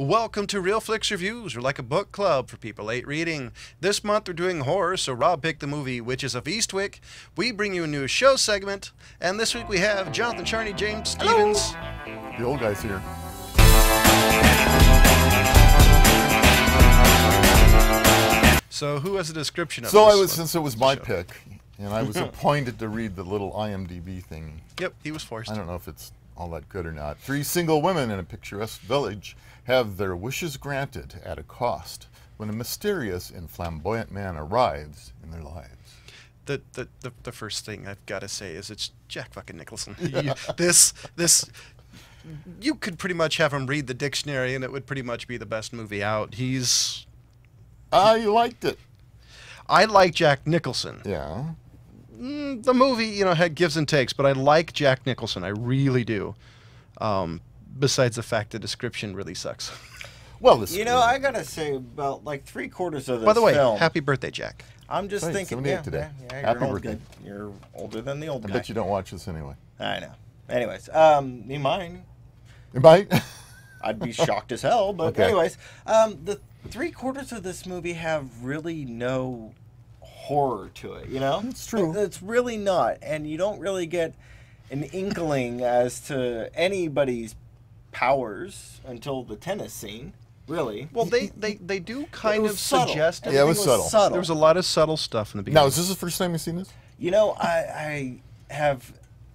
Welcome to Real Flix Reviews. We're like a book club for people 8 reading. This month we're doing horror, so Rob picked the movie Witches of Eastwick. We bring you a new show segment, and this week we have Jonathan Charney, James Stevens. The old guy's here. So who has a description of So this? since it was my pick, and I was appointed to read the little IMDb thing. Yep, he was forced. I don't know if it's all that good or not. 3 single women in a picturesque village have their wishes granted at a cost when a mysterious and flamboyant man arrives in their lives. The first thing I've got to say is it's Jack fucking Nicholson. Yeah. You could pretty much have him read the dictionary and it would pretty much be the best movie out. I liked it. I like Jack Nicholson. Yeah. The movie, had gives and takes, but I like Jack Nicholson. I really do. Besides the fact the description really sucks. Well, I gotta say about like 3/4 of this film. By the way, happy birthday, Jack. I'm just thinking, 78 today. Yeah, Happy you're old birthday. good. You're older than the old guy. I bet you don't watch this anyway. I know. Anyways, me mine. You might. I'd be shocked as hell, but Okay. anyways, the 3/4 of this movie have really no horror to it. It's true. It's really not, and you don't really get an inkling as to anybody's powers until the tennis scene. Really. Well, they do kind of subtle. suggest it. Yeah, it was subtle. There was a lot of subtle stuff in the beginning. Now, is this the first time you've seen this?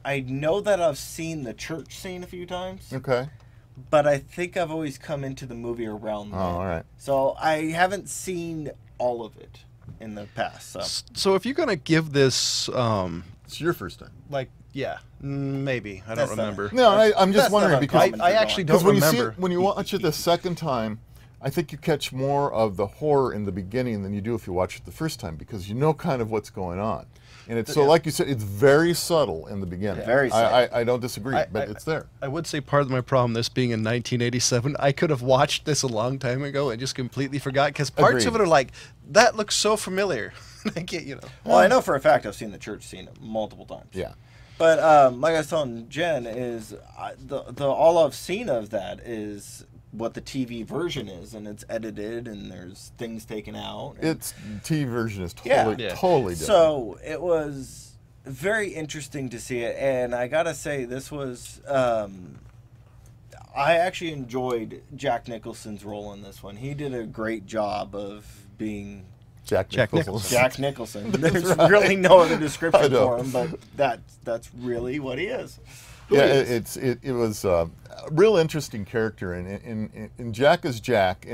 I know that I've seen the church scene a few times. Okay. But I think I've always come into the movie around that. Oh, all right. So I haven't seen all of it in the past. So if you're gonna give this, It's your first time. maybe I don't remember. No, I'm just That's wondering not because uncommon I for actually Dawn. don't when you remember. when you watch it the second time, I think you catch more of the horror in the beginning than you do if you watch it the first time because you know kind of what's going on. And it's like you said, it's very subtle in the beginning. Very subtle. I don't disagree, but it's there. I would say part of my problem, this being in 1987, I could have watched this a long time ago and just completely forgot because parts of Agreed. it are like, that looks so familiar. I get, Well, I know for a fact I've seen the church scene multiple times. Yeah. But like I was telling Jen, is the all I've seen of that is what the TV version is, and it's edited, and there's things taken out. Its TV version is Yeah. totally different. So it was very interesting to see it, and I gotta say this was. I actually enjoyed Jack Nicholson's role in this one. He did a great job of being Jack Nicholson. Jack Nicholson. There's really no other description know. for him, but that's really what he is. Yeah, it was a real interesting character, and Jack is Jack,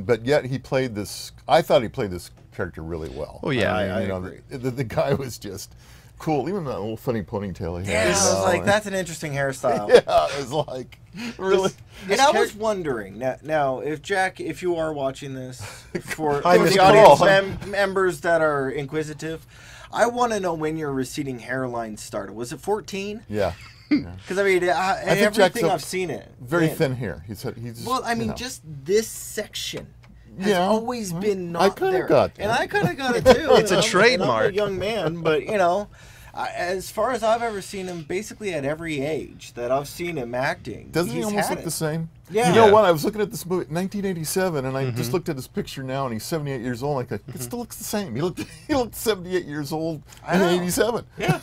but yet he played this. I thought he played this character really well. Oh yeah, I agree. The guy was just cool, even that little funny ponytail he Yeah, had. I was like, that's an interesting hairstyle. Yeah, it was like really. And I was wondering now if you are watching this for Hi, the Mr. audience Paul. members that are inquisitive, I want to know when your receding hairline started. Was it 14? Yeah. Because I mean, think Jack's everything a I've seen it Very man. thin hair. He's Well, I mean, just this section has Yeah, always been not I kinda there, got that. and I kind of got it too. It's a I'm trademark. a young man, but as far as I've ever seen him, basically at every age that I've seen him acting, doesn't he he's almost had look it. the same? Yeah. You know what? I was looking at this movie, 1987, and I just looked at his picture now, and he's 78 years old. Like, it still looks the same. He looked 78 years old I in know. 87. Yeah,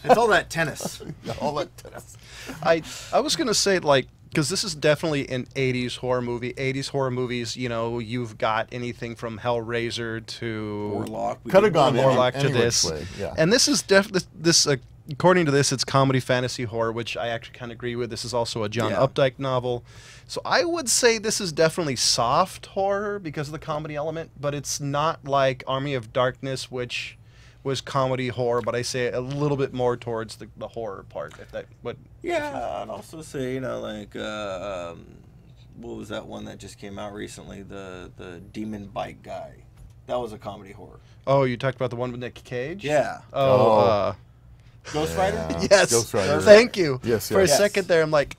it's all that tennis. All that tennis. I was gonna say because this is definitely an 80s horror movie. 80s horror movies, you've got anything from Hellraiser to Warlock. Could have gone Warlock any to which this, way, yeah. and this is this. According to this, it's comedy fantasy horror, which I actually kind of agree with. This is also a John Updike novel, so I would say this is definitely soft horror because of the comedy element, but it's not like Army of Darkness, which was comedy horror, but I say a little bit more towards the horror part. If that what? Yeah, I'd also say what was that one that just came out recently? The Demon Bite guy. That was a comedy horror. Oh, you talked about the one with Nick Cage? Yeah. Ghost Rider? Yeah. Yes. Ghost Rider. Thank you. Yes, For a yes. second there, I'm like,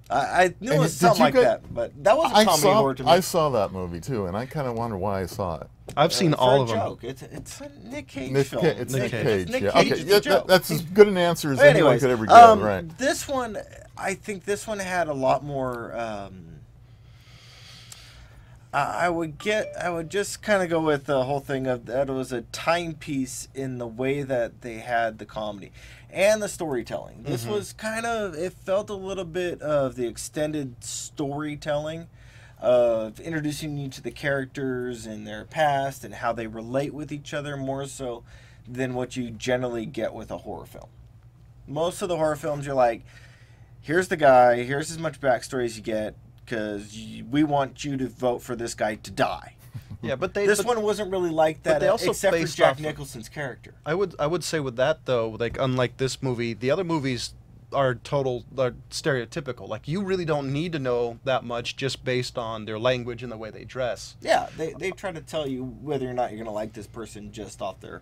I knew it And was did something you like get- that, but that was a comedy horror to me. I saw that movie too, and I kind of wonder why I saw it. I've seen For all a of them. joke. It's a Nick Cage film. It's Nick Cage. Nick Yeah, Cage okay. is Yeah, a joke. that's as good an answer as But anyone anyways, could ever give. Right. This one, I think this one had a lot more I would just kind of go with the whole thing of that it was a timepiece in the way that they had the comedy and the storytelling. This was kind of, it felt a little bit of the extended storytelling of introducing you to the characters and their past and how they relate with each other more so than what you generally get with a horror film. Most of the horror films, you're like, here's the guy, here's as much backstory as you get, because we want you to vote for this guy to die. Yeah, but this one wasn't really like that, they also except for based Jack off Nicholson's character. I would say with that though, like unlike this movie, the other movies are stereotypical. Like you really don't need to know that much just based on their language and the way they dress. Yeah, they try to tell you whether or not you're going to like this person just off their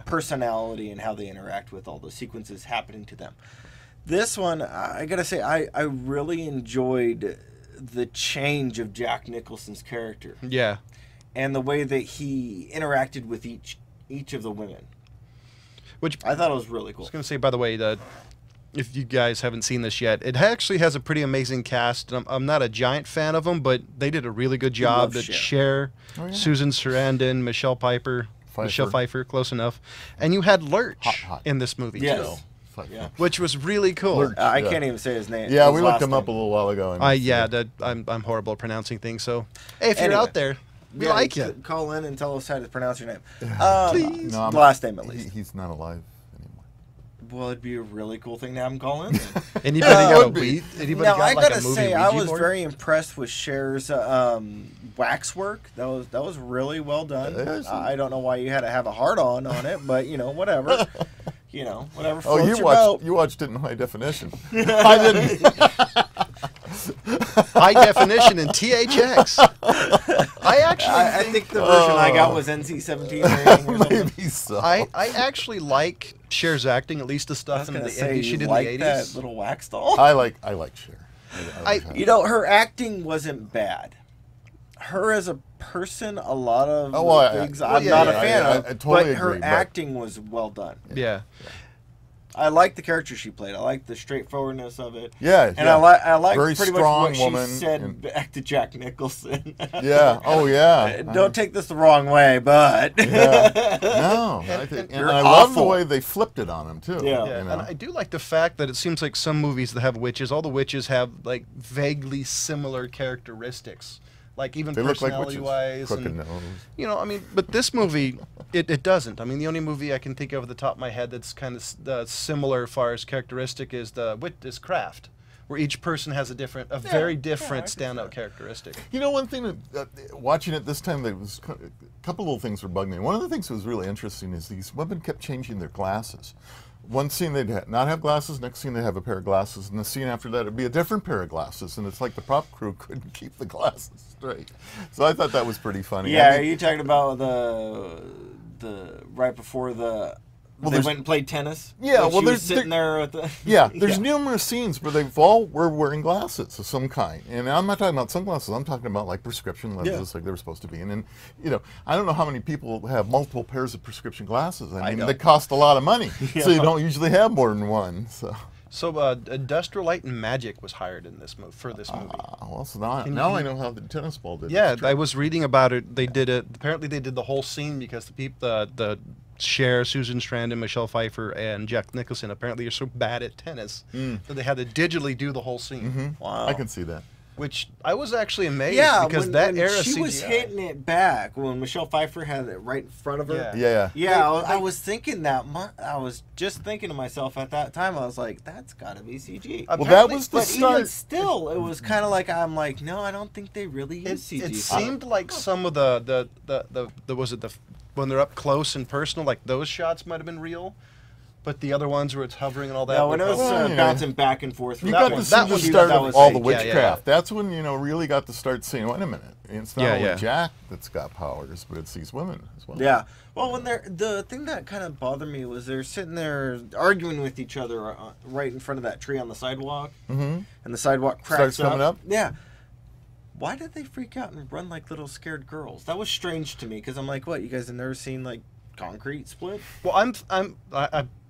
personality and how they interact with all the sequences happening to them. This one, I got to say, I really enjoyed the change of Jack Nicholson's character. Yeah. And the way that he interacted with each of the women. Which I thought it was really cool. I was going to say, by the way, that if you guys haven't seen this yet, it actually has a pretty amazing cast. I'm not a giant fan of them, but they did a really good job. That Cher, Susan Sarandon, Michelle Pfeiffer, close enough. And you had Lurch in this movie, too. Yeah. Which was really cool. Lurch, I can't even say his name. Yeah, we looked him up a little while ago. I'm horrible at pronouncing things. So, hey, if you're out there, we like you. Call in and tell us how to pronounce your name. Please. No, last name, at least. He's not alive anymore. Well, it'd be a really cool thing to have him call in. Anybody got a weed? Anybody now, got I like gotta a movie say, I Ouija was board? very impressed with Cher's waxwork. That was really well done. I don't know why you had to have a heart on it, but whatever. Whatever. Oh, you watched it in high definition. I didn't. High definition in THX. I think the version I got was NC-17 rating or something. Maybe so. I actually like Cher's acting, at least the stuff in the indie she did in the 80s. That little wax doll. I like Cher. Her acting wasn't bad. Her as a person, a lot of things I'm not a fan of, I totally but her agree, acting was well done. Yeah. I like the character she played. I like the straightforwardness of it. Yeah, and I like very pretty strong much what woman she said back to Jack Nicholson. Yeah. Oh yeah. Don't take this the wrong way, but no. And I love the way they flipped it on him too. Yeah. And I do like the fact that it seems like some movies that have witches, all the witches have like vaguely similar characteristics. Like even personality-wise, crooked nose. But this movie, it doesn't. I mean, the only movie I can think of at the top of my head that's kind of similar as far as characteristic is Craft, where each person has a very different standout characteristic. One thing that watching it this time, there was a couple little things were bugging me. One of the things that was really interesting is these women kept changing their glasses. One scene they'd not have glasses, next scene they'd have a pair of glasses, and the scene after that it'd be a different pair of glasses, and it's like the prop crew couldn't keep the glasses straight. So I thought that was pretty funny. Yeah, are you talking about the right before they went and played tennis? Yeah, well, there's sitting there at the there's numerous scenes where they've all were wearing glasses of some kind, and I'm not talking about sunglasses. I'm talking about like prescription lenses, like they were supposed to be. And then, I don't know how many people have multiple pairs of prescription glasses. I mean, they cost a lot of money, so you don't usually have more than one. So Industrial Light and Magic was hired in this for this movie. Well, so now I know how the tennis ball did. Yeah, I was reading about it. They did it. Apparently, they did the whole scene because the Cher, Susan Sarandon, Michelle Pfeiffer, and Jack Nicholson apparently are so bad at tennis that they had to digitally do the whole scene. Mm-hmm. Wow, I can see that. Which I was actually amazed because when era she CGI. was hitting it back when Michelle Pfeiffer had it right in front of her. Yeah. I was thinking that. I was just thinking to myself at that time. I was like, "That's got to be CG." Well, that was the but start. Even still, it was kind of like I'm like, no, I don't think they really use CG. It seemed like some of the when they're up close and personal, like those shots might have been real. But the other ones where it's hovering and all that. Yeah, when it was bouncing back and forth. You got to see the start of all the witchcraft. That's when really got to start seeing. Wait a minute, it's not only Jack that's got powers, but it's these women as well. Yeah. Well, when the thing that kind of bothered me was they're sitting there arguing with each other right in front of that tree on the sidewalk, and the sidewalk cracks starts coming up. Yeah. Why did they freak out and run like little scared girls? That was strange to me because I'm like, what? You guys have never seen like concrete split? Well,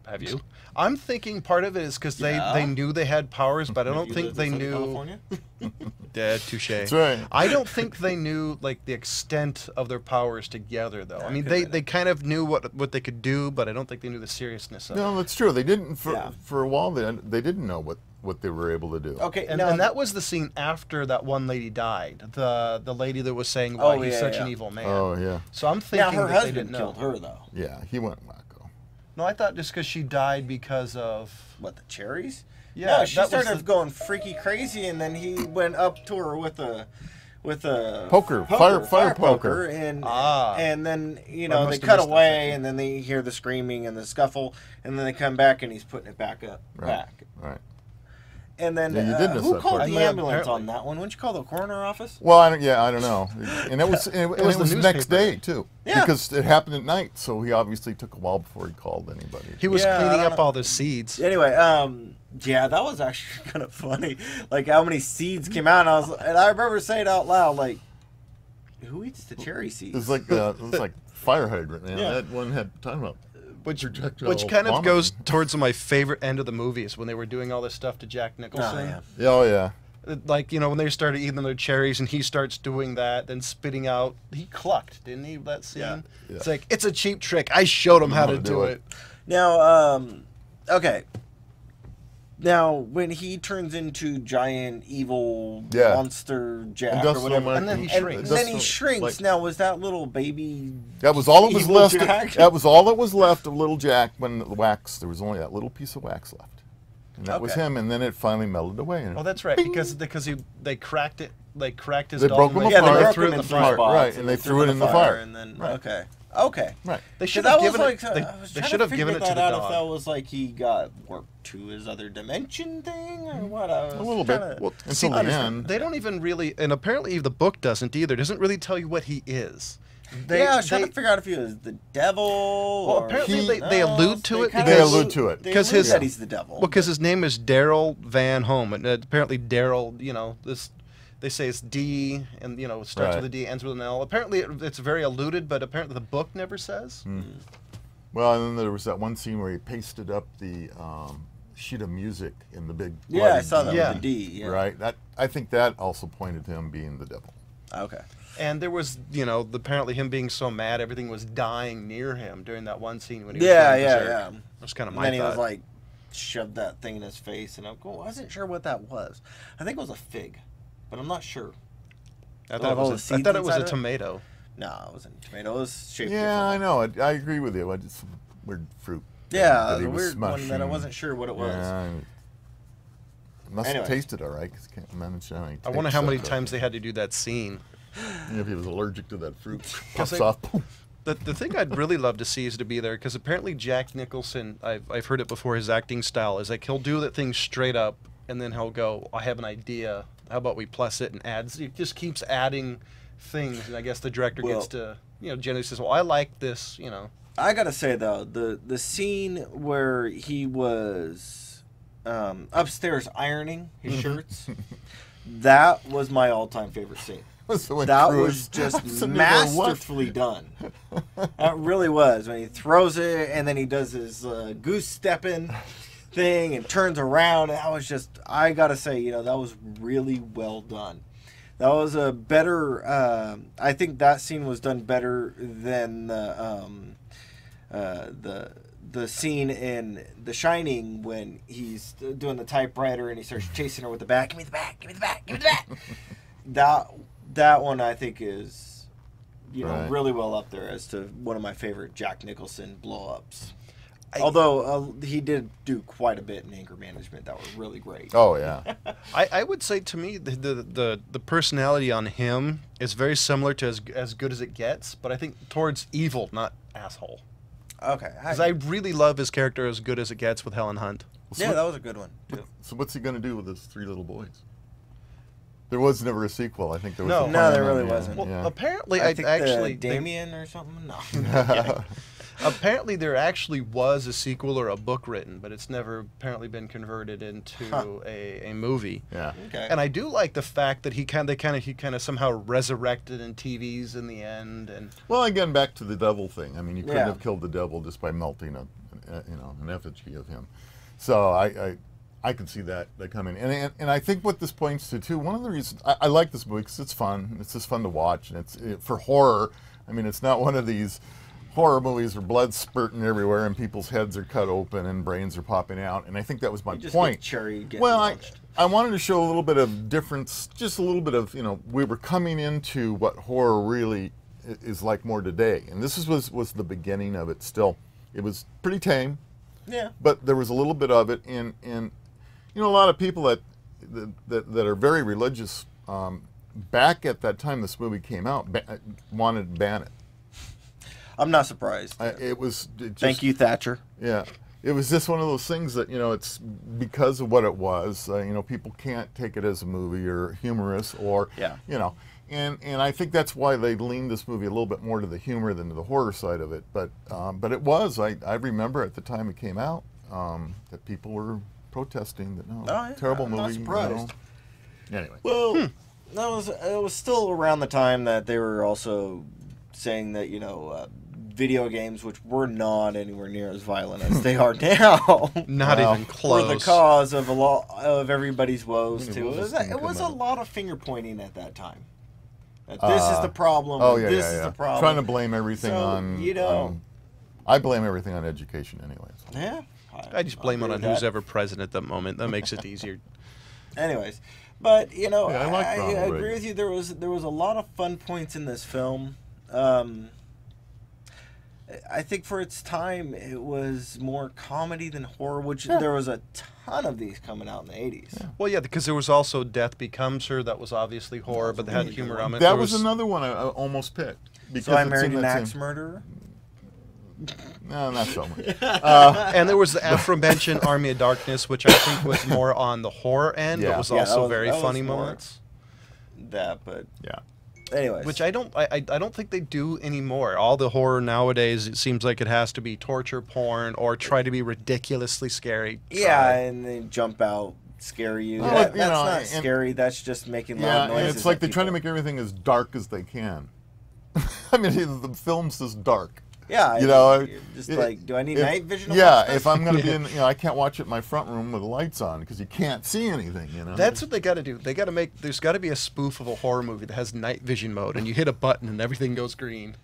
have you? I'm thinking part of it is because they knew they had powers, but I don't think they knew. Yeah, touche. That's right. I don't think they knew like the extent of their powers together, though. I mean, they kind of knew what they could do, but I don't think they knew the seriousness of it. No, that's true. They didn't for a while. They didn't know what they were able to do. Okay, And that was the scene after that one lady died. The lady that was saying why he's such an evil man. Oh yeah. So I'm thinking her that husband they didn't know. killed her though. Yeah, he went wacko. No, I thought just because she died because of What, the cherries? Yeah, no, she that was started going freaky crazy, and then he went up to her with a fire poker, and then they cut away, and then they hear the screaming and the scuffle, and then they come back, and he's putting it back up, Right. And then you did miss who that called part. the ambulance on that one? Wouldn't you call the coroner office? Well, I don't know. And it was it was the next day too, Yeah. because it happened at night. So he obviously took a while before he called anybody. he was cleaning up all the seeds. Anyway, yeah, that was actually kind of funny. Like how many seeds came out, and I remember saying out loud, like, "Who eats the cherry seeds?" It was like fire hydrant, man. That one had time up. Which kind of goes towards my favorite end of the movies when they were doing all this stuff to Jack Nicholson. Oh yeah. Like, when they started eating their cherries and he starts doing that, then spitting out. He clucked, didn't he? That scene. Yeah. It's like, it's a cheap trick. I showed him how to do it. Now, okay. Now, when he turns into giant evil monster Jack or whatever, and then he shrinks. Like, now, was that little baby? That was all that was left. Jack? That was all that was left of little Jack when the wax. There was only that little piece of wax left, and that was him. And then it finally melted away. Oh, that's right. Because they cracked it. They cracked his. They broke him apart. They threw it in the fire. Right, and they threw it in the fire. And then Okay. Right. They should have given it. They should have given it to the dog. If that was like he got warped to his other dimension thing or what? A little bit. Well, until the end. They don't even really, and apparently the book doesn't either. Doesn't really tell you what he is. I was trying to figure out if he was the devil. Well, apparently they allude to it. They allude to it because that he's the devil. Because his name is Daryl Van Home, and apparently Daryl, this. They say it's D, and it starts with a D, ends with an L. Apparently, it's very alluded, but apparently the book never says. Well, and then there was that one scene where he pasted up the sheet of music in the big. Yeah, I saw that with the D. Yeah. Right. I think that also pointed to him being the devil. Okay. And there was, apparently him being so mad, everything was dying near him during that one scene when he was yeah. That was kind of my thought. And then he was like, shoved that thing in his face, and I wasn't sure what that was. I think it was a fig. But I'm not sure. I thought it was a tomato. No, it wasn't a tomato. It was shaped Yeah, I know. I agree with you. It's some weird fruit. Yeah, the weird one that I wasn't sure what it was. Yeah, must have tasted all right, because I can't manage how many. I wonder how many times they had to do that scene. If he was allergic to that fruit, pops off. The thing I'd really love to see is to be there, because apparently Jack Nicholson, I've heard it before, his acting style is like he'll do that thing straight up, and then he'll go, I have an idea. How about we plus it and adds? He just keeps adding things, and I guess the director gets to, generally says, well, I like this, I gotta say though, the scene where he was upstairs ironing his shirts, that was my all-time favorite scene. That was just masterfully done. That really was. When he throws it, and then he does his goose stepping thing and turns around, and I gotta say, that was really well done. That was a better I think that scene was done better than the scene in The Shining when he's doing the typewriter and he starts chasing her with the bat. Give me the bat, give me the bat, give me the bat. That one I think is really well up there as to one of my favorite Jack Nicholson blow-ups. Although he did do quite a bit in anger management that were really great. Oh yeah. I would say to me the personality on him is very similar to as good as it gets, but I think towards evil, not asshole. Okay. Because I really love his character As Good as It Gets with Helen Hunt. Yeah, that was a good one. So what's he going to do with his 3 little boys? There was never a sequel. I think there was. No, there really wasn't. Well, apparently, I think actually Damien or something. No. Apparently, there actually was a sequel or a book written, but it's never apparently been converted into a movie. Yeah. Okay. And I do like the fact that he kind of somehow resurrected in TVs in the end. And well, again, back to the devil thing. I mean, you couldn't have killed the devil just by melting an effigy of him. So I can see that coming. And I think what this points to, too, one of the reasons I like this movie because it's fun. It's just fun to watch. And for horror, I mean, it's not one of these horror movies where blood's spurting everywhere and people's heads are cut open and brains are popping out. And I think that was my point. I wanted to show a little bit of difference, just a little bit of, we were coming into what horror really is like more today. And this was the beginning of it still. It was pretty tame. Yeah. But there was a little bit of it. And a lot of people that are very religious, back at that time this movie came out, wanted to ban it. I'm not surprised. Thank you, Thatcher. Yeah. It was just one of those things that, it's because of what it was, people can't take it as a movie or humorous or, and I think that's why they leaned this movie a little bit more to the humor than to the horror side of it. But it was, I remember at the time it came out, that people were protesting that, terrible movie. Not surprised. Anyway. Well, it was still around the time that they were also saying that, video games, which were not anywhere near as violent as they are now, not even close, were the cause of a lot of everybody's woes too. It was a lot of finger pointing at that time. This is the problem. This is the problem. Trying to blame everything on. I blame everything on education, anyways. Yeah. I just blame it on who's ever president at that moment. That makes it easier. Anyways, but I agree with you. There was a lot of fun points in this film. I think for its time, it was more comedy than horror, which there was a ton of these coming out in the 80s. Yeah. Well, yeah, because there was also Death Becomes Her. That was obviously horror, but they had humor on it. That was another one I almost picked. So I Married an Axe Murderer? No, not so much. And there was the aforementioned Army of Darkness, which I think was more on the horror end, but was also very funny moments. But anyways, which I don't think they do anymore. All the horror nowadays, it seems like it has to be torture porn or try to be ridiculously scary. Yeah, and they jump out, scare you. That's not scary. That's just making loud noises. And it's like they try to make everything as dark as they can. I mean, the film's just dark. Yeah, you're just do I need night vision? Yeah, if I'm going to be in, I can't watch it in my front room with the lights on because you can't see anything. That's what they got to do. They got to make. There's got to be a spoof of a horror movie that has night vision mode, and you hit a button and everything goes green.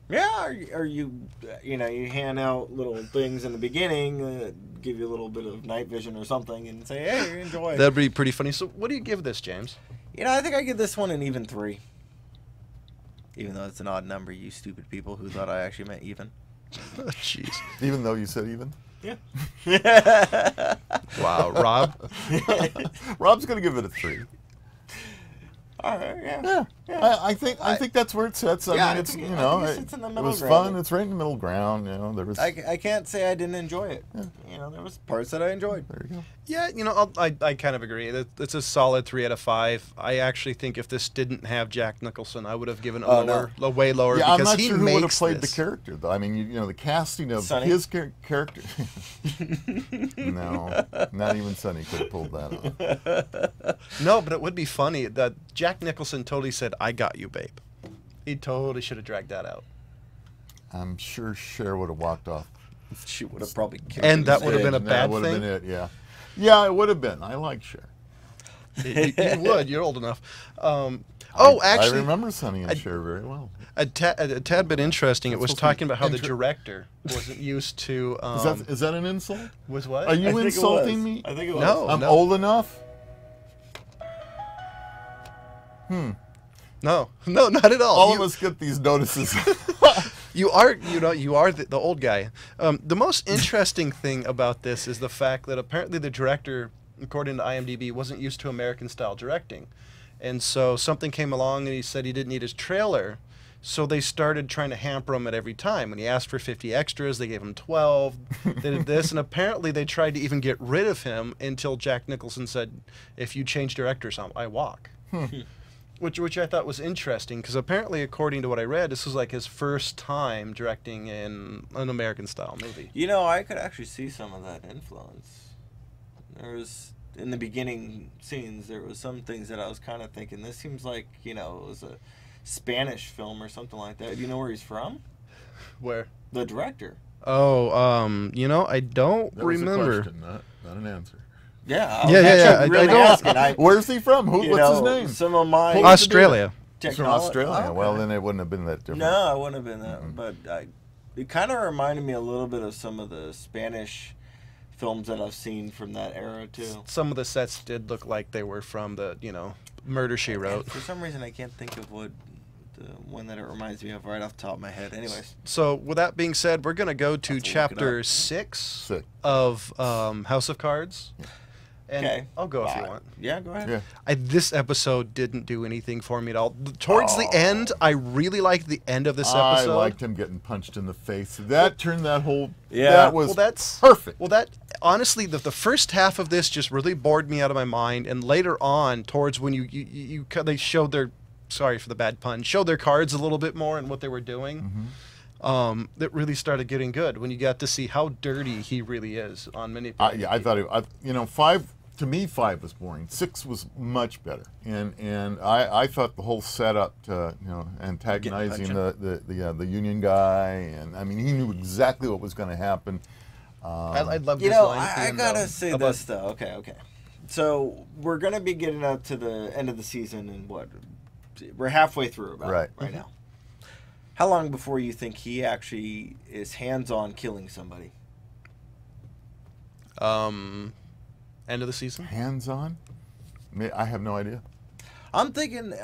Yeah, or you hand out little things in the beginning that give you a little bit of night vision or something, and say, hey, enjoy. That'd be pretty funny. So, what do you give this, James? I think I give this one an even 3. Even though it's an odd number, you stupid people who thought I actually meant even. Jeez. Even though you said even? Yeah. Wow. Rob? Rob's going to give it a 3. All right, yeah. I think that's where it sits. I mean, it's in the middle it was ground. fun. It's right in the middle ground. There was. I can't say I didn't enjoy it. Yeah. There was parts that I enjoyed. There you go. Yeah, I kind of agree. It's a solid 3 out of 5. I actually think if this didn't have Jack Nicholson, I would have given it way lower. Yeah, because I'm not he sure who would have played this. the character, though. I mean, the casting of Sonny? his character. No, not even Sonny could have pulled that off. No, but it would be funny that Jack Nicholson totally said, "I got you, babe." He totally should have dragged that out. I'm sure Cher would have walked off. She would have probably killed And that would have been a bad That would thing. have been it. Yeah. Yeah, it would have been. I like Cher. You would. You're old enough. Actually, I remember Sonny and Cher very well. A tad bit interesting. It was talking about how the director wasn't used to. Is that an insult? Was what? Are you insulting me? I think it was. No. I'm old enough? No, not at all. All of us get these notices. You are the old guy. The most interesting thing about this is the fact that apparently the director, according to IMDb, wasn't used to American-style directing. And so something came along and he said he didn't need his trailer. So they started trying to hamper him at every time. When he asked for 50 extras, they gave him 12. They did this. And apparently they tried to even get rid of him until Jack Nicholson said, if you change directors, I walk. Which I thought was interesting, because apparently, according to what I read, this was like his first time directing in an American-style movie. I could actually see some of that influence. There was, in the beginning scenes, there was some things that I was kind of thinking, this seems like, it was a Spanish film or something like that. Do you know where he's from? Where? The director. Oh, I don't That remember. was a question, not an answer. Yeah, I was Yeah, yeah, actually yeah, I really know. asking. Where's he from? What's his name? Some of my Australia. He's from Australia. Well, then it wouldn't have been that different. No, it wouldn't have been that. But it kind of reminded me a little bit of some of the Spanish films that I've seen from that era too. Some of the sets did look like they were from the, Murder, She Wrote. And for some reason, I can't think of what the one that it reminds me of right off the top of my head. Anyways. So, with that being said, we're going to go to Have to look it chapter up. 6 of House of Cards. Yeah. And Okay. I'll go if you want. Yeah, go ahead. Yeah. This episode didn't do anything for me at all. Towards the end, I really liked the end of this episode. I liked him getting punched in the face. That turned that whole. Yeah. That was that's perfect. Well, that honestly, the first half of this just really bored me out of my mind, and later on, towards when they showed their, sorry for the bad pun, showed their cards a little bit more and what they were doing. That really started getting good when you got to see how dirty he really is on manipulating. I thought it. 5 to me. 5 was boring. 6 was much better, and I thought the whole setup to antagonizing the union guy, and I mean he knew exactly what was going to happen. I love this line. I gotta say this though. Okay. So we're gonna be getting up to the end of the season, and we're halfway through about right now. How long before you think he actually is hands-on killing somebody? End of the season. Hands on? I have no idea. I'm thinking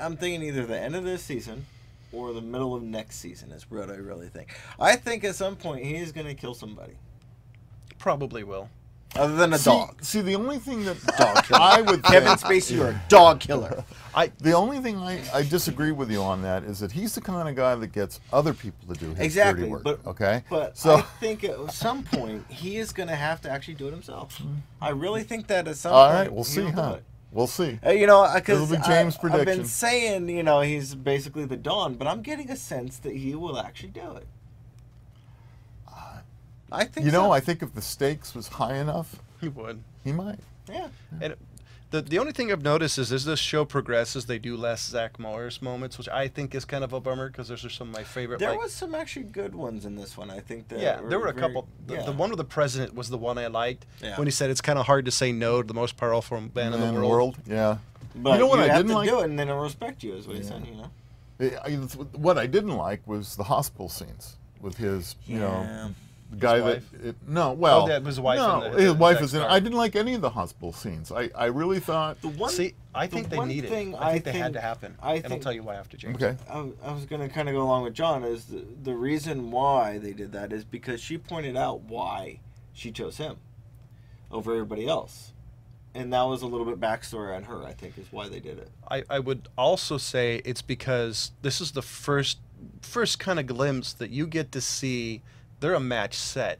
either the end of this season or the middle of next season is what I really think. I think at some point he is going to kill somebody. Probably will. Other than a dog. See, the only thing that I would Kevin think, Spacey, you're a dog killer. the only thing I disagree with you on that is that he's the kind of guy that gets other people to do his dirty work. Okay? But So I think at some point he is going to have to actually do it himself. I really think that at some all point. right, we'll see, he'll do huh? it. We'll see. Because It'll be James' I've prediction. been saying, he's basically the Don, but I'm getting a sense that he will actually do it. I think so. I think if the stakes was high enough, He would. he might. Yeah. And the only thing I've noticed is as this show progresses, they do less Zach Morris moments, which I think is kind of a bummer because those are some of my favorite. There was some actually good ones in this one. I think that. There were a couple. The one with the president was the one I liked. Yeah. When he said it's kind of hard to say no to the most powerful man in the world. Yeah. But you know what I have didn't to like? do it, and then he'll respect you, is what he said. What I didn't like was the hospital scenes with his, the guy wife? That was his wife. No, in the his wife sex is in it. car. I didn't like any of the hospital scenes. I really thought. I think they needed. I think they had to happen. And I'll tell you why after James. Okay. I was going to kind of go along with John. Is the reason why they did that is because she pointed out why she chose him over everybody else. And that was a little bit backstory on her, I think, is why they did it. I would also say it's because this is the first kind of glimpse that you get to see they're a match set.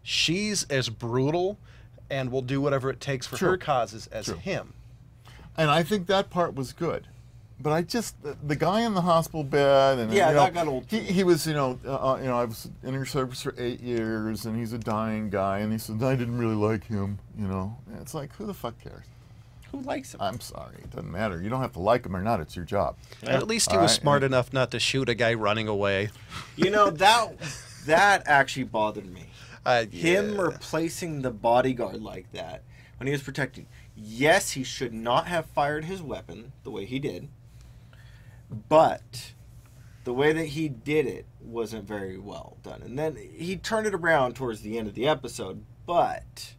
She's as brutal and will do whatever it takes for her causes as him. And I think that part was good. But I just the guy in the hospital bed and that got old. He was I was in your service for 8 years and he's a dying guy and he said I didn't really like him. And it's like who the fuck cares? Who likes him? I'm sorry, it doesn't matter. You don't have to like him or not. It's your job. And at least he was smart enough not to shoot a guy running away. That actually bothered me. Him Yeah. replacing the bodyguard like that when he was protecting. Yes, he should not have fired his weapon the way he did, but the way that he did it wasn't very well done. And then he turned it around towards the end of the episode, but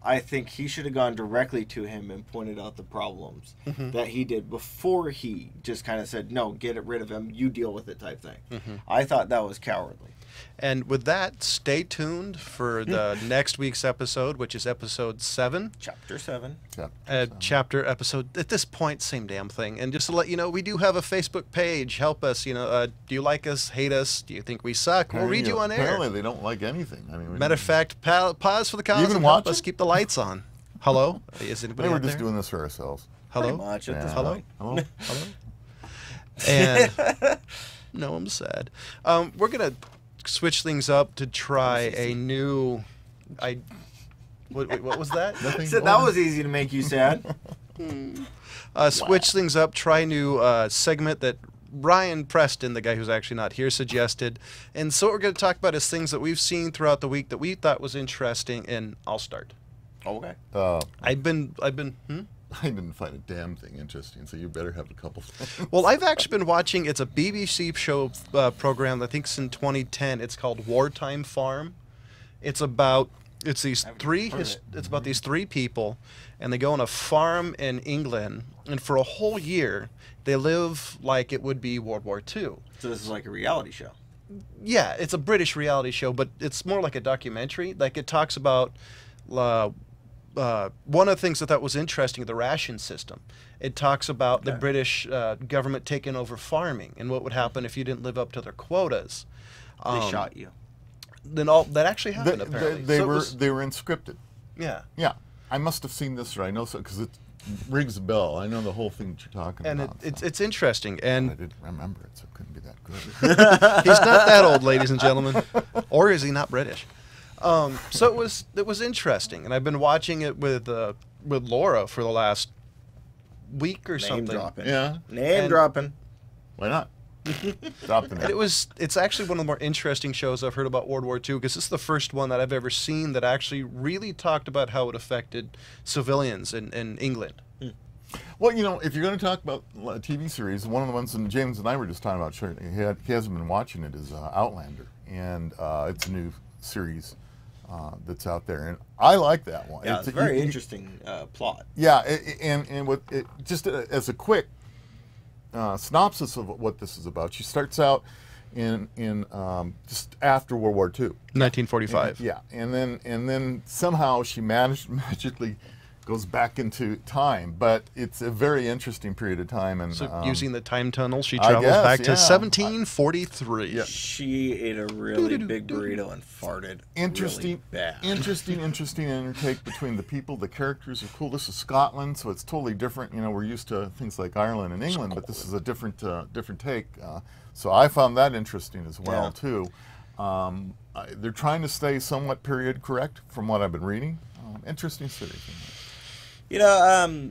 I think he should have gone directly to him and pointed out the problems that he did before he just kind of said, no, get rid of him, you deal with it type thing. I thought that was cowardly. And with that, stay tuned for the next week's episode, which is episode 7. Chapter 7. Chapter episode. At this point, same damn thing. And just to let you know, we do have a Facebook page. Help us. Do you like us? Hate us? Do you think we suck? We'll read you on air. Apparently, they don't like anything. I mean, Matter of fact, pause for the cause even and help watching? us keep the lights on. Hello? Is anybody we're out just there? doing this for ourselves. Hello? Pretty much at this Hello? point. Hello? Hello? And no, I'm sad. We're gonna switch things up to try a new. What was that? Nothing. Said that was easy to make you sad. Switch things up. Try a new segment that Ryan Preston, the guy who's actually not here, suggested. And so what we're going to talk about is things that we've seen throughout the week that we thought was interesting. And I'll start. Okay. I've been. I didn't find a damn thing interesting, so you better have a couple things. Well, I've actually been watching. It's a BBC show program that I think's in 2010. It's called Wartime Farm. It's about these three. It's about these three people, and they go on a farm in England, and for a whole year they live like it would be World War II. So this is like a reality show. Yeah, it's a British reality show, but it's more like a documentary. Like it talks about. One of the things that was interesting, the ration system. It talks about the British government taking over farming and what would happen if you didn't live up to their quotas. They shot you. Then all that actually happened. Apparently, they were inscripted. Yeah. Yeah, I must have seen this, right? I know so because it rings a bell. I know the whole thing that you're talking And about. it's interesting, and I didn't remember it, so it couldn't be that good. he's not that old, ladies and gentlemen, or is he not British? So it was interesting, and I've been watching it with Laura for the last week or something. Name dropping. Yeah. Name dropping. Why not? Drop the name. And it's actually one of the more interesting shows I've heard about World War II, because this is the first one that I've ever seen that actually really talked about how it affected civilians in England. Well, you know, if you're going to talk about a TV series, one of the ones that James and I were just talking about, sure, he hasn't been watching it, is Outlander, and it's a new series that's out there, and I like that one. Yeah, it's a very interesting plot. Yeah, and what just as a quick synopsis of what this is about, she starts out in just after World War II, 1945. and then somehow she magically goes back into time, but it's a very interesting period of time. And so using the time tunnel, she travels back to 1743. Yeah. She ate a really big burrito and farted. Interesting, really bad. interesting intake between the people. The characters are cool. This is Scotland, so it's totally different. You know, we're used to things like Ireland and England, but this is a different take. So I found that interesting as well too. They're trying to stay somewhat period correct from what I've been reading. Interesting series. You know,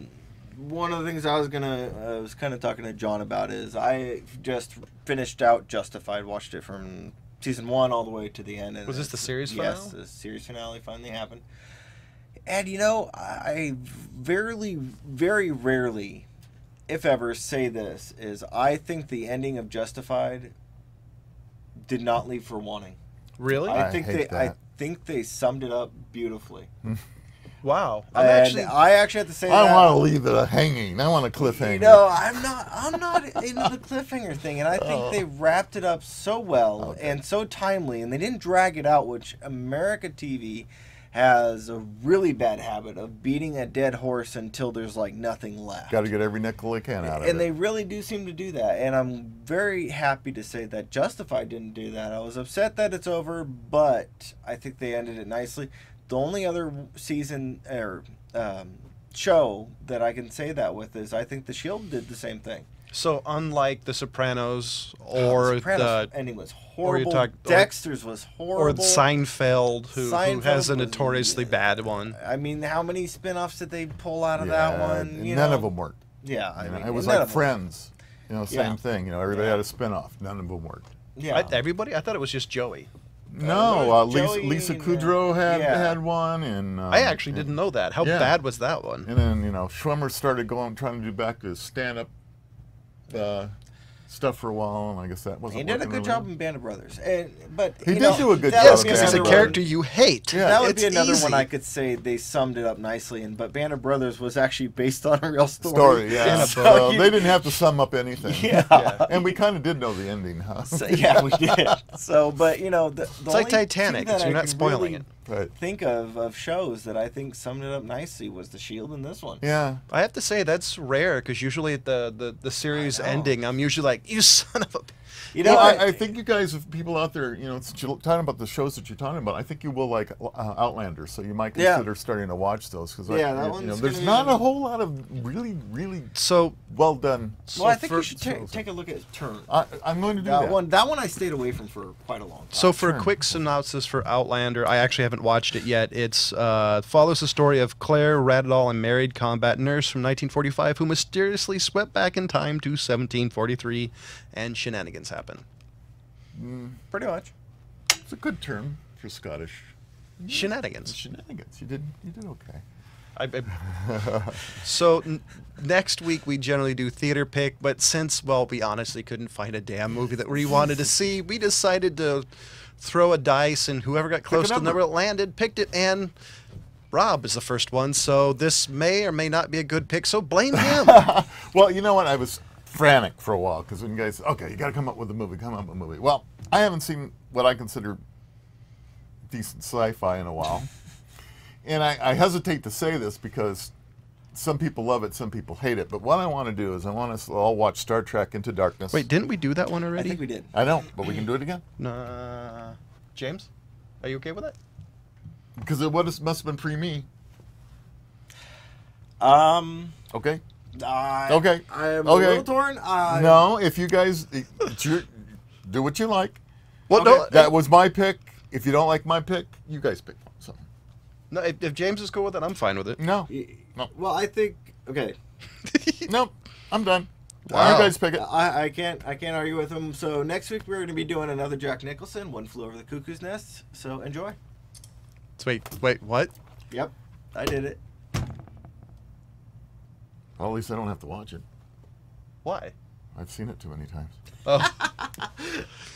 one of the things I was kind of talking to John about is I just finished out Justified, watched it from season 1 all the way to the end. And was this the series finale? Yes, the series finale finally happened. And you know, I very rarely, if ever, say this, is I think the ending of Justified did not leave for wanting. Really? I think they summed it up beautifully. Wow. I actually have to say I that. want to leave it hanging. I want a cliffhanger. You know, I'm not into the cliffhanger thing, and I think they wrapped it up so well and so timely, and they didn't drag it out, which America TV has a really bad habit of beating a dead horse until there's like nothing left. Got to get every nickel they can out of it. And they really do seem to do that, and I'm very happy to say that Justified didn't do that. I was upset that it's over, but I think they ended it nicely. The only other season or show that I can say that with is I think The Shield did the same thing. So unlike The Sopranos or Sopranos the ending was horrible. Dexter's was horrible. Or Seinfeld, who has a notoriously bad one. I mean, how many spin-offs did they pull out of that one? None of them worked. Yeah, I mean, it was like Friends. You know, same thing. You know, everybody had a spin-off. None of them worked. Yeah, everybody. I thought it was just Joey. No, Lisa Kudrow had one, and I actually didn't know that. How bad was that one? And then Schwimmer started trying to do back to stand-up stuff for a while, and I guess that wasn't. He did a good job in Band of Brothers, but he did do a good job. He's a character you hate. Yeah, that would be another one I could say they summed it up nicely. But Band of Brothers was actually based on a real story. Yeah. So they didn't have to sum up anything. Yeah. And we kind of did know the ending, huh? So, yeah, we did. So, but the it's like Titanic. So you're not spoiling it. Right. Think of shows that I think summed it up nicely was The Shield and this one. Yeah, I have to say that's rare, because usually at the series ending, I'm usually like, you son of a. I think you guys, if people out there, talking about the shows that you're talking about, I think you will like Outlander, so you might consider starting to watch those, because there's not a whole lot of really well done. Well, I think you should take a look at Turn. I'm going to do that. That one I stayed away from for quite a long time. So for a quick synopsis for Outlander, I actually haven't watched it yet. It's follows the story of Claire Radall, a married combat nurse from 1945 who mysteriously swept back in time to 1743, and shenanigans happen. Pretty much. It's a good term for Scottish Shenanigans. Shenanigans. You did okay. So next week we generally do theater pick, but since, well, we honestly couldn't find a damn movie that we wanted to see, we decided to throw a dice, and whoever got close to the number that landed picked it, and Rob is the first one, so this may or may not be a good pick, so blame him. Well, you know what? I was frantic for a while, because when you guys, okay, you got to come up with a movie, Well, I haven't seen what I consider decent sci-fi in a while. And I hesitate to say this because some people love it, some people hate it. But what I want to do is I want us to all watch Star Trek Into Darkness. Wait, didn't we do that one already? I think we did. I know, but we can do it again. James, are you okay with that? Because it must have been pre-me. Okay. Okay. I'm a little torn. No, if you guys do what you like. Well, Okay. no, That was my pick. If you don't like my pick, you guys pick one. So. no. If James is cool with it, I'm fine with it. No. Well, I think okay. Nope. I'm done. Wow. You guys pick it. I can't argue with him. So next week we're going to be doing another Jack Nicholson, One Flew Over the Cuckoo's Nest. So enjoy. Wait, what? Yep, I did it. Well, at least I don't have to watch it. Why? I've seen it too many times. Oh.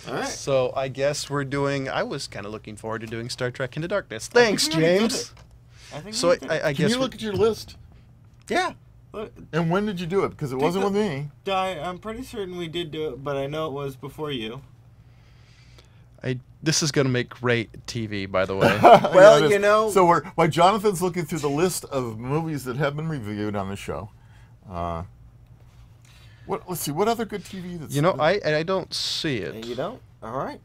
All right. So I guess we're doing. I was kind of looking forward to doing Star Trek Into Darkness. Thanks, we already did James. it. I think So we did it. I Can guess you look at your list? Yeah. Look, And when did you do it? Because it wasn't with me. I'm pretty certain we did do it, but I know it was before you. this is gonna make great TV, by the way. Well, it is. you know- So while Jonathan's looking through the list of movies that have been reviewed on the show, let's see, what other good TV that's... You know, I don't see And it. you don't? All right.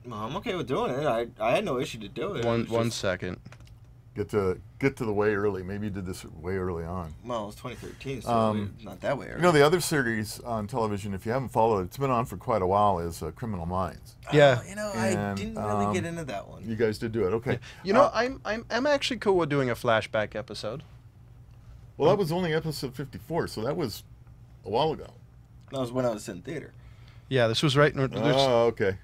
Well, I'm okay with doing it. I had no issue to do it. One second. Get to the way early. Maybe you did this way early on. Well, it was 2013, so not that way early. You know, the other series on television, if you haven't followed it, it's been on for quite a while, is Criminal Minds. Yeah. You know, I And, didn't really get into that one. You guys did do it, okay. You know, I'm actually cool with doing a flashback episode. Well, that was only episode 54, so that was a while ago. That was when I was in theater. Yeah, this was right. Oh, okay.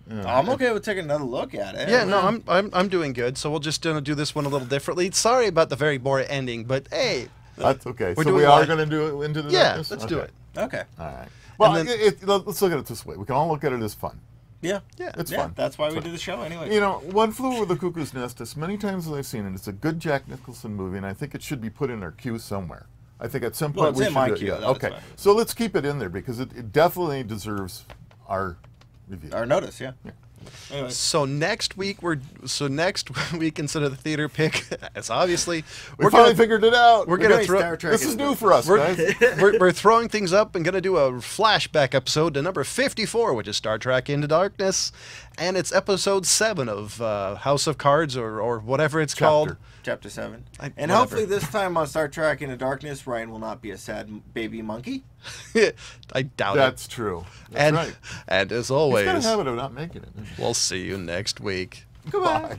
Yeah. I'm okay with taking another look at it. Yeah, no, I'm doing good. So we'll just do this one a little differently. Sorry about the very boring ending, but hey, That's okay. We're So doing we are live. going to do it Into the yeah, Darkness? let's Okay. do it. Okay. All right. Well, then- let's look at it this way. We can all look at it as fun. Yeah. Yeah, It's Yeah, fun. that's why we did the show anyway. You know, One Flew Over the Cuckoo's Nest, as many times as I've seen it, it's a good Jack Nicholson movie, and I think it should be put in our queue somewhere. I think at some point Well, it's we in should my do it. queue, Yeah. that's Okay. fine. So let's keep it in there because it definitely deserves our review. Our notice, yeah. Anyway. So next week instead of the theater pick, as obviously We finally figured it out. we're gonna doing throw. Star Trek This is into new for us, guys. We're throwing things up and gonna do a flashback episode to number 54, which is Star Trek Into Darkness, and it's episode 7 of House of Cards or whatever it's called. Chapter 7. And whatever. hopefully this time on Star Trek Into Darkness, Ryan will not be a sad baby monkey. I doubt That's true. it. That's And right. and as He's always, got a habit of not making it. we'll see you next week. Goodbye.